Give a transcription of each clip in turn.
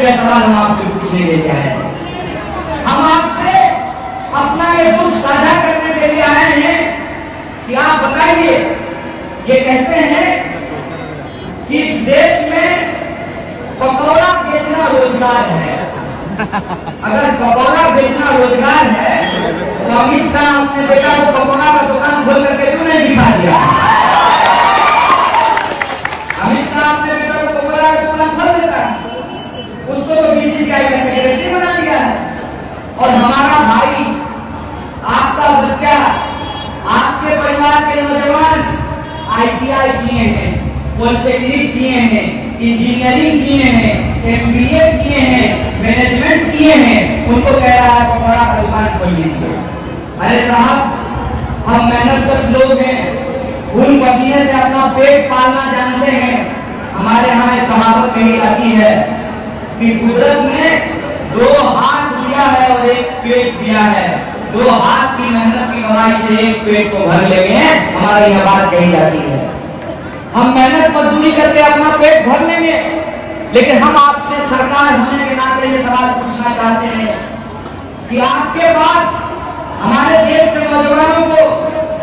यह सवाल हम आपसे पूछने के लिए आए हैं। हम आपसे अपना ये दुख साझा करने के लिए आए हैं कि आप बताइए, ये कहते हैं कि इस देश में पकौड़ा बेचना रोजगार है। अगर पकौड़ा बेचना रोजगार है तो अमित शाह अपने बेटा को पकौड़ा का दुकान खोल करके क्यों नहीं दिखा दिया? अमित शाह अपने बेटा को पकौड़ा का दुकान खोल देता, उसको तो बीसीसीआई का सेक्रेटरी बना दिया है। और हमारा भाई, आपका बच्चा, आपके परिवार के नौजवान ITI किए हैं, पॉलिटेक्निक किए हैं, इंजीनियरिंग किए हैं, MBA किए हैं, मैनेजमेंट किए हैं, उनको कह रहा है पकौड़ा का दुकान खोल लीजिए। अरे साहब, हम मेहनतकश लोग हैं, खून पसीने से अपना पेट पालना जानते हैं। हमारे यहाँ एक कहावत कही जाती है कि कुदरत ने 2 हाथ दिया है और 1 पेट दिया है, 2 हाथ की मेहनत की कमाई से 1 पेट को भर लेंगे, हमारी यह बात कही जाती है। हम मेहनत मजदूरी करके अपना पेट भर लेंगे, लेकिन हम आपसे सरकार होने के नाते ये सवाल पूछना चाहते हैं कि आपके पास हमारे देश के नौजवानों को,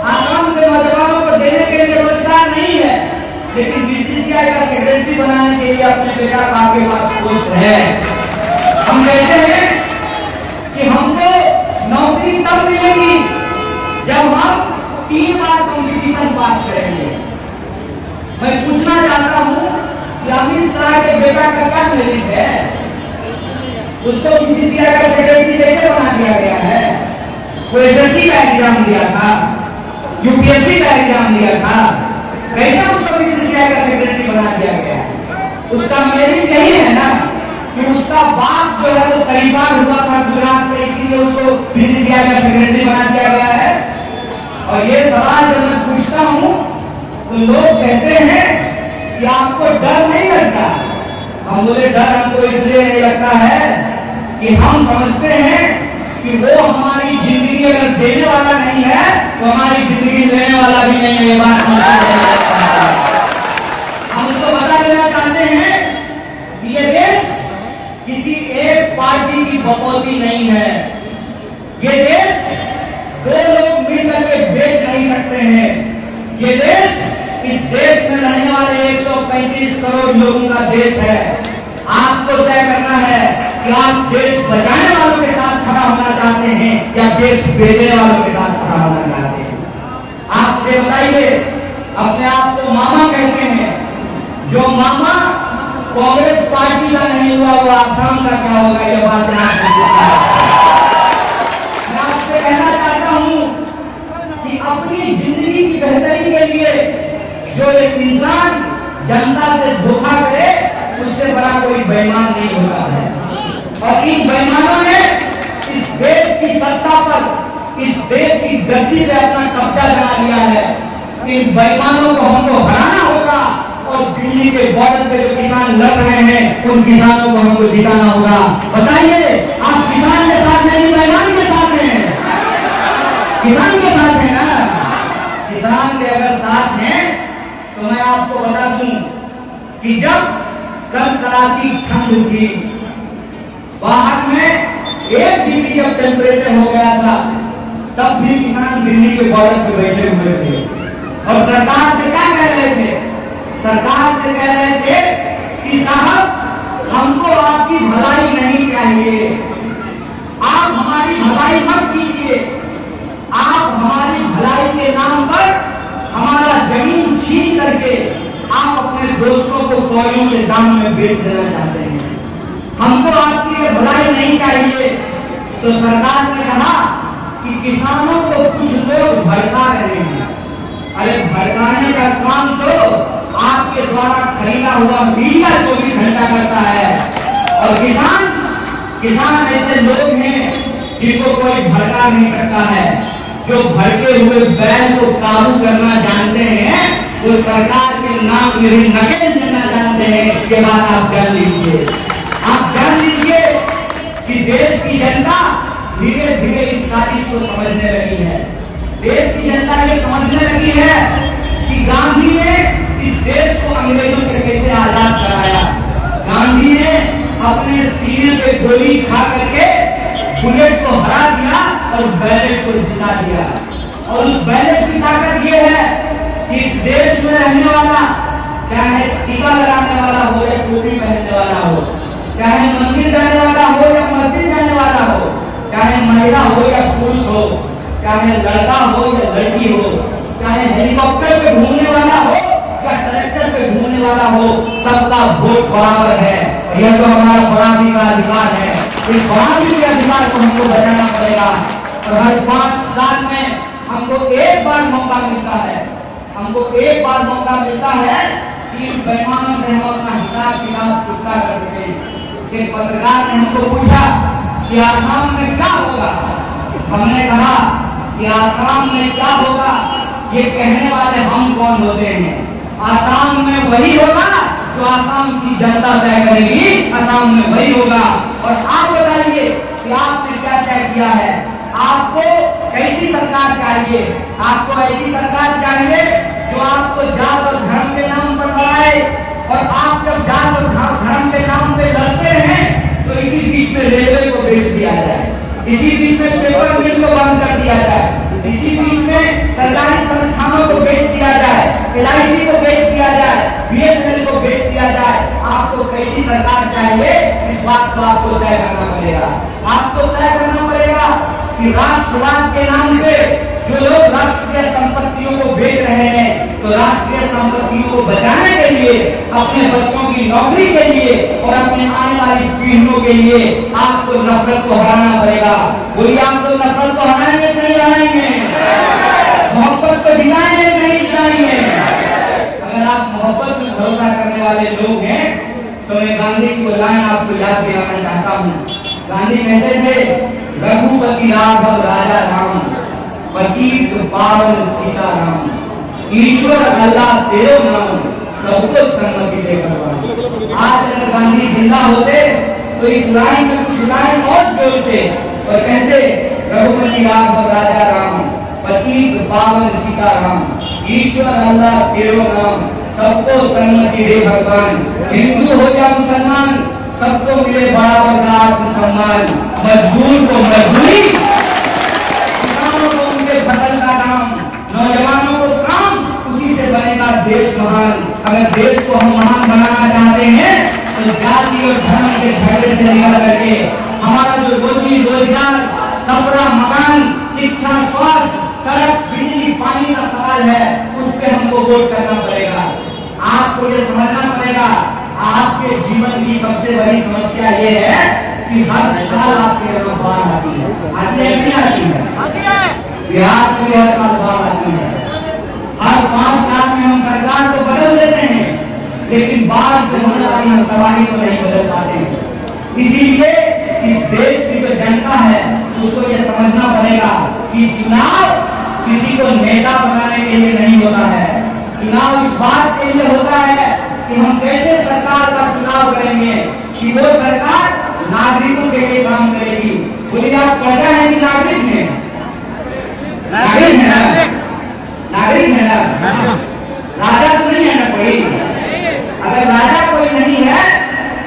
आसाम के नौजवानों को देने के लिए रोजगार नहीं है, लेकिन बीसीसीआई का सेक्रेटरी बनाने के लिए अपने बेटा का आपके पास पोस्ट है। हम कहते हैं कि हमको नौकरी तब मिलेगी जब हम 3 बार कॉम्पिटिशन पास करेंगे। मैं पूछना चाहता हूं कि अमित शाह के बेटा का क्या मेरिट है? उसको बीसीसीआई का सेक्रेटरी कैसे बना दिया गया है? वो SSC का एग्जाम दिया था, UPSC का एग्जाम दिया था, कैसे उसको बीसीसीआई का सेक्रेटरी बना दिया गया? उसका मेरिट यही है ना कि उसका बाप जो है वो करीबार हुआ था गुजरात से, इसीलिए उसको बीसीसीआई का सेक्रेटरी बना दिया गया है। और ये सवाल जब मैं पूछता हूं तो लोग कहते हैं कि आपको डर नहीं लगता। हम बोले डर हमको इसलिए नहीं लगता है कि हम समझते हैं कि वो हमारी जिंदगी अगर देने वाला नहीं है तो हमारी जिंदगी लेने वाला भी नहीं है। ये बात हम उसको बता देना चाहते हैं कि ये देश किसी एक पार्टी की बकौती नहीं है। ये देश 2 लोग मिलकर के बेच नहीं सकते हैं। ये देश, इस देश में रहने वाले 135 करोड़ लोगों का देश है। आपको तय करना है कि आप देश बचाने वालों के साथ खड़ा होना चाहते हैं या देश बेचने वालों के साथ खड़ा होना चाहते हैं। आप मुझे बताइए, अपने आप को मामा कहते हैं, जो मामा कांग्रेस पार्टी का नहीं हुआ वो आसाम का क्या होगा? ये बात मैं आपसे कहना चाहता हूं कि अपनी जिंदगी की बेहतरी के लिए जो एक इंसान जनता से धोखा करे, उससे बड़ा कोई बेईमान नहीं होता है। और इन बेईमानों ने इस देश की सत्ता पर, इस देश की गद्दी पे अपना कब्जा जमा लिया है। इन बेईमानों को हमको हराना होगा और दिल्ली के बॉर्डर पे जो किसान लड़ रहे हैं उन किसानों को हमको जिताना होगा। बताइए, आप किसान के साथ नहीं, बेईमान के साथ हैं? किसान के साथ है ना? किसान के अगर साथ हैं तो मैं आपको बता दूं कि जब कल कड़ाकी ठंड थी, बाहर में 1 डिग्री जब टेम्परेचर हो गया था, तब भी किसान दिल्ली के बॉर्डर पे बैठे हुए थे और सरकार से क्या कह रहे थे? सरकार से कह रहे थे कि साहब, हमको आपकी भलाई नहीं चाहिए, आप हमारी भलाई मत कीजिए, आप हमारी भलाई के नाम पर हमारा जमीन छीन करके आप अपने दोस्तों को कौड़ियों के दाम में बेच देना चाहते हैं। हमको आपकी ये भलाई नहीं चाहिए। तो सरकार ने कहा कि किसानों को कुछ लोग भड़का रहे हैं। अरे भड़काने का काम तो आपके द्वारा खरीदा हुआ मीडिया 24 घंटा करता है। और किसान ऐसे लोग हैं जिनको कोई भड़का नहीं सकता है। जो भड़के हुए बैल को काबू करना जानते हैं वो सरकार के नाम में भी नकेल देना जानते हैं। ये बात आप जान लीजिए। आप जान लीजिए कि देश की जनता धीरे धीरे इस साजिश को समझने लगी है। देश की जनता ये समझने लगी है कि गांधी ने इस देश को अंग्रेजों से कैसे आजाद कराया। गांधी ने अपने सीने पे गोली खा करके बुलेट को हरा दिया और बैलेट को जिता दिया। और उस बैलेट की ताकत ये है कि इस देश में रहने वाला, चाहे टीका लगाने वाला हो या टोपी पहनने वाला हो, चाहे मंदिर जाने वाला हो या मस्जिद जाने वाला हो, चाहे महिला हो या पुरुष हो, चाहे लड़का हो या लड़की हो, चाहे हेलीकॉप्टर पे घूमने वाला हो या ट्रैक्टर पे घूमने वाला हो, सबका वोट बराबर है। यह तो हमारा बराबरी का अधिकार है। इस बराबरी के अधिकार को हमको बचाना पड़ेगा। और हर 5 साल में हमको एक बार मौका मिलता है, हमको एक बार मौका मिलता है कि बेईमानों से हम अपना हिसाब किताब चुकता कर सकें। एक पत्रकार ने हमको पूछा कि आसाम में क्या होगा। हमने कहा कि आसाम में क्या होगा ये कहने वाले हम कौन होते हैं। आसाम में वही होगा जो आसाम की जनता तय करेगी, आसाम में वही होगा। और आप बताइए कि आपने क्या तय किया है। आपको कैसी सरकार चाहिए? आपको ऐसी सरकार चाहिए जो आपको जात और धर्म के नाम पर लड़ाए, और आप जब जात और धर्म के नाम पे लड़ते हैं तो इसी बीच में रेलवे को बेच दिया जाए, इसी बीच में पेपर मिल को बंद कर दिया जाए, इसी बीच में सरकारी संस्थानों को बेच दिया जाए, LIC को बेच दिया जाए, BSNL को बेच दिया जाए। आपको कैसी सरकार चाहिए, इस बात को आपको तय करना पड़ेगा। आपको तय करना पड़ेगा कि राष्ट्रवाद के नाम पे जो लोग राष्ट्रीय संपत्तियों को बेच रहे हैं, तो राष्ट्रीय संपत्तियों को बचाने के लिए, अपने बच्चों की नौकरी के लिए और अपने आने वाली पीढ़ियों के लिए आपको नफरत को हराना पड़ेगा। बोलिए, आपको नफरत को हराएंगे नहीं हराएंगे? मोहब्बत को जिलाएंगे नहीं जिलाएंगे? अगर आप मोहब्बत में भरोसा करने वाले लोग हैं तो मैं गांधी की वो लाइन आपको याद दिलाना चाहता हूँ। गांधी कहते थे, रघुपति राघव राजा राम, पतित पावन सीता राम, ईश्वर अल्लाह तेरो नाम, सबको सम्मति दे भगवान। आज अगर गांधी जिंदा होते तो इस लाइन में कुछ लाइन और जोड़ते और कहते, रघुपति राघव राजा राम, पतित पावन सीता राम, ईश्वर अल्लाह तेरो नाम, सबको सम्मति दे भगवान। हिंदू हो या मुसलमान, सबको मिले बराबर का आत्म सम्मान। मजदूर को मजदूरी, किसानों को उनके फसल का दाम, नौजवानों को काम, उसी से बनेगा देश महान। अगर देश को हम महान बनाना चाहते हैं तो जाति और धर्म के झगड़े से निकल करके हमारा जो रोजी रोजगार, कपड़ा, मकान, शिक्षा, स्वास्थ्य, सड़क, बिजली, पानी का सवाल है, उस पर हमको वोट करना पड़ेगा। आपको ये समझना पड़ेगा, आपके जीवन की सबसे बड़ी समस्या ये है कि हर साल आपके यहाँ बाढ़ आती है। आती है कि नहीं आती है? बिहार में भी हर साल बाढ़ आती है। हर 5 साल में हम सरकार को बदल देते हैं, लेकिन बाढ़ से होने वाली हम तबाही को नहीं बदल पाते हैं। इसीलिए इस देश की जो जनता है उसको ये समझना पड़ेगा कि चुनाव किसी को नेता बनाने के लिए नहीं होता है। चुनाव इस बात के लिए होता है कि हम कैसे सरकार का चुनाव करेंगे कि वो सरकार नागरिकों के लिए काम करेगी। बोलिए, आप प्रजा है कि नागरिक है? नागरिक है ना? नागरिक है ना? राजा तो नहीं है ना कोई? अगर राजा कोई नहीं है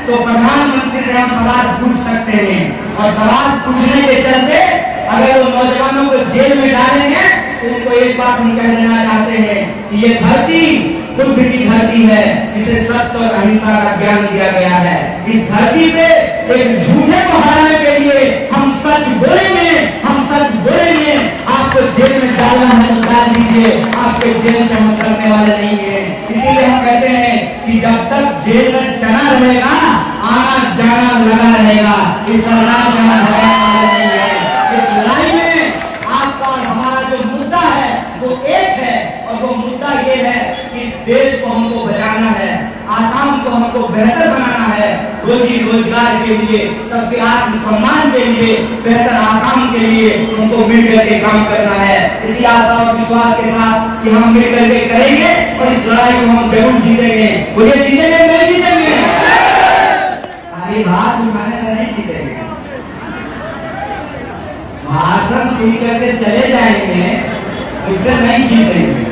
तो प्रधानमंत्री से हम सवाल पूछ सकते हैं, और सवाल पूछने के चलते अगर वो नौजवानों को जेल में डालेंगे तो उनको एक बात हम कह देना चाहते हैं कि ये धरती बुद्ध की धरती है, इसे सत्य और अहिंसा का ज्ञान दिया गया है। इस धरती पे एक झूठे को हराने के लिए हम सच बोलेंगे, हम सच बोलेंगे। आपको जेल में डालना है तो डाल दीजिए, आपके जेल से हम करने वाले नहीं है। इसीलिए हम कहते हैं कि जब तक जेल में चना रहेगा, आना जाना लगा रहेगा। इस सरकार से हम हटाने वाले नहीं है। इस लड़ाई में आपका और हमारा जो मुद्दा है वो एक है, और वो मुद्दा ये है कि इस देश को हमको बचाना है, आसाम को हमको बेहतर बनाना है, रोजी रोजगार के लिए, सबके आत्म सम्मान के लिए, बेहतर आसाम के लिए हमको मिलकर के काम करना है। इसी आशा और विश्वास के साथ कि हम मिलकर के करेंगे और इस लड़ाई को हम जरूर जीतेंगे। बोलिए, जीतेंगे नहीं जीतेंगे? खाली हाथ उठाने से नहीं जीतेंगे। भाषण सुन करके चले जाएंगे, उससे नहीं जीतेंगे।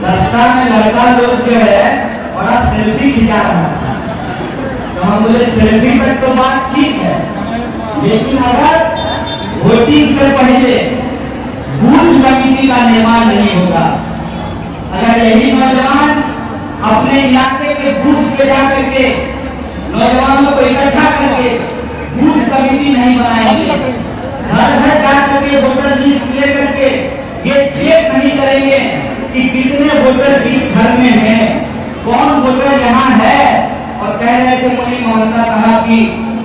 रास्ता में लड़का लोग जो है बड़ा सेल्फी खिंचा रहा था, तो हम बोले सेल्फी तक तो बात ठीक है, लेकिन अगर वोटिंग से पहले बूथ कमेटी का निर्माण नहीं होगा, अगर यही नौजवान अपने इलाके के बूथ पे जाकर के नौजवानों को इकट्ठा करके बूथ कमेटी नहीं बनाएंगे, घर घर जाकर के वोटर लिस्ट लेकर के ये चेक नहीं करेंगे कि कितने वोटर इस घर में हैं, कौन वोटर यहाँ है। और कह रहे थे मुनी मोहम्मद साहब की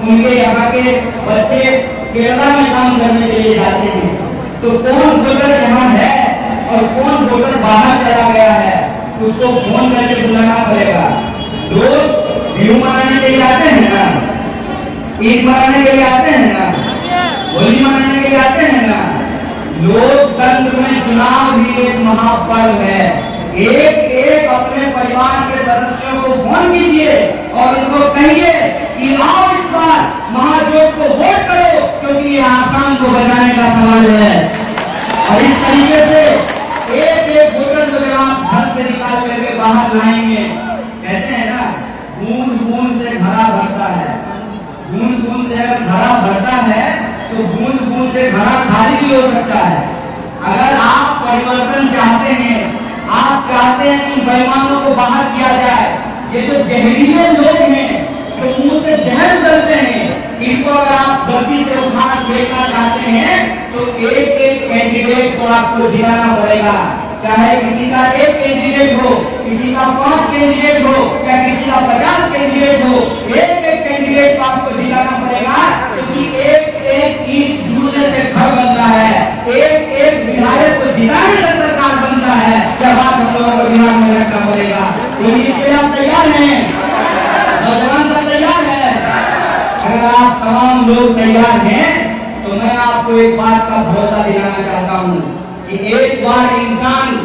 उनके यहाँ के बच्चे केरला में काम करने के लिए जाते हैं, तो कौन वोटर यहाँ है और कौन वोटर बाहर चला गया है उसको फोन करके बुलाना पड़ेगा। लोग व्यू मनाने के लिए आते हैं ना, ईद मनाने के लिए आते हैं ना, होली मनाने के लिए आते हैं ना। लोकतंत्र में चुनाव भी एक महापर्व है। एक एक अपने परिवार के सदस्यों को फोन कीजिए और उनको कहिए कि आओ इस बार महाजोत को वोट करो, क्योंकि ये आसाम को बचाने का सवाल है। और इस तरीके से एक एक वोटर को जब आप घर से निकाल करके बाहर लाएंगे, कहते हैं ना बूंद बूंद से घड़ा भरता है, बूंद बूंद से अगर घड़ा भरता है तो बूंद बूंद से घड़ा खाली भी हो सकता है। अगर आप परिवर्तन चाहते हैं, आप चाहते हैं कि बेईमानों को बाहर किया जाए, ये जो जहरीले लोग हैं जो मुंह से जहर उगलते हैं, इनको अगर आप गलती से उठा फेंकना चाहते हैं तो एक एक कैंडिडेट को आपको जिताना पड़ेगा। चाहे किसी का एक कैंडिडेट हो, किसी का 5 कैंडिडेट हो या किसी का 50 कैंडिडेट हो, एक एक कैंडिडेट को आपको जिताना पड़ेगा, क्योंकि एक एक ईंट जुड़ने से घर बनता है, एक एक विधायक को जिताने से सरकार बनता है। जब आप हम लोगों को दिमाग में रखना पड़ेगा। तो इसके लिए आप तैयार हैं? नौजवान सब तैयार है? अगर आप तमाम लोग तैयार हैं तो मैं आपको एक बात का भरोसा दिलाना चाहता हूँ कि एक बार इंसान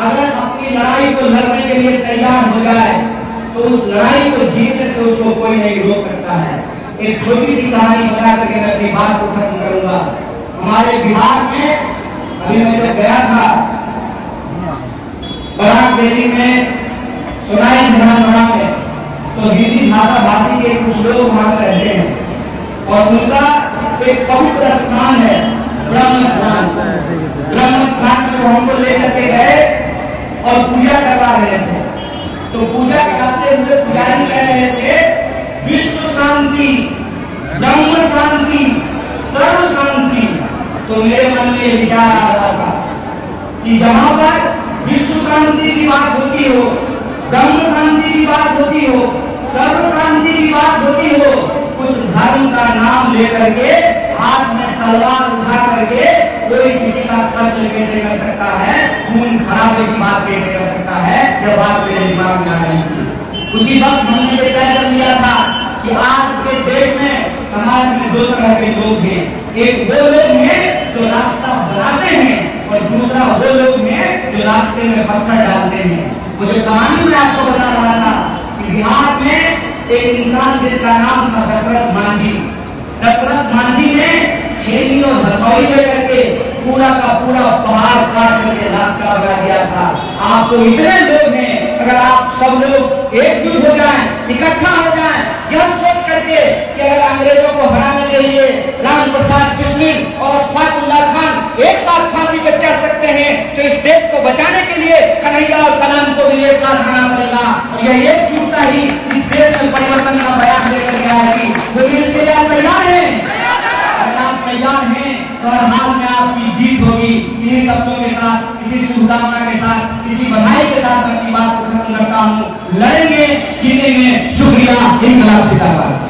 अगर अपनी लड़ाई को लड़ने के लिए तैयार हो जाए तो उस लड़ाई को जीतने से उसको कोई नहीं रोक सकता है। एक छोटी सी कहानी बता करके मैं अपनी बात को खत्म करूंगा। हमारे बिहार में अभी मैं जब गया था बराक वैली में सोनाई विधानसभा में, तो हिंदी भाषा भाषी के कुछ लोग वहां पर रहते हैं और उनका एक पवित्र स्थान है ब्रह्म स्थान। ब्रह्म स्थान में वो हमको लेकर के गए और पूजा करवा रहे थे। तो पूजा कराते हुए पुजारी कह रहे थे विश्व शांति, ब्रह्म शांति, सर्व शांति। तो मेरे मन में विचार आ रहा था कि जहां पर विश्व शांति की बात होती हो, ब्रह्म शांति की बात होती हो, सर्व शांति की बात होती हो, उस धर्म का नाम लेकर के हाथ में तलवार उठा करके कोई किसी का कत्ल कैसे कर सकता है, खून खराबे की बात कैसे कर सकता है, यह बात मेरे दिमाग में आ रही थी। उसी वक्त हमने ये तय कर लिया था कि आज के डेट में समाज में 2 तरह के लोग हैं। एक वो लोग हैं जो रास्ता बनाते हैं और दूसरा वो लोग हैं जो रास्ते में पत्थर डालते हैं। मुझे कहानी में आपको बता रहा था कि बिहार में एक इंसान जिसका नाम था दशरथ मांझी। दशरथ मांझी ने छेनी और हथौड़ी लेकर के पूरा का पूरा पहाड़ काट करके रास्ता बना दिया था। आप तो इतने लोग हैं, अगर आप सब लोग एकजुट हो जाएं, इकट्ठा हो जाएं, यह सोच करके कि अगर अंग्रेजों को हराने के लिए राम प्रसाद बिस्मिल और अशफाक उल्लाह खान एक साथ फांसी पर चढ़ सकते हैं, तो इस देश को बचाने के लिए कन्हैया और कलाम को भी एक साथ आना पड़ेगा। और यह एकजुटता ही इस देश में परिवर्तन का बयान लेकर के आएगी। तो इसके लिए आप तैयार हैं? अगर आप तैयार हैं तो हर हाल में आपकी जीत होगी। इन्हीं शब्दों के साथ, इसी शुभकामना के साथ, इसी बधाई के साथ अपनी बात को खत्म करता हूँ। लड़ेंगे, जीतेंगे। शुक्रिया। इंकलाब जिंदाबाद।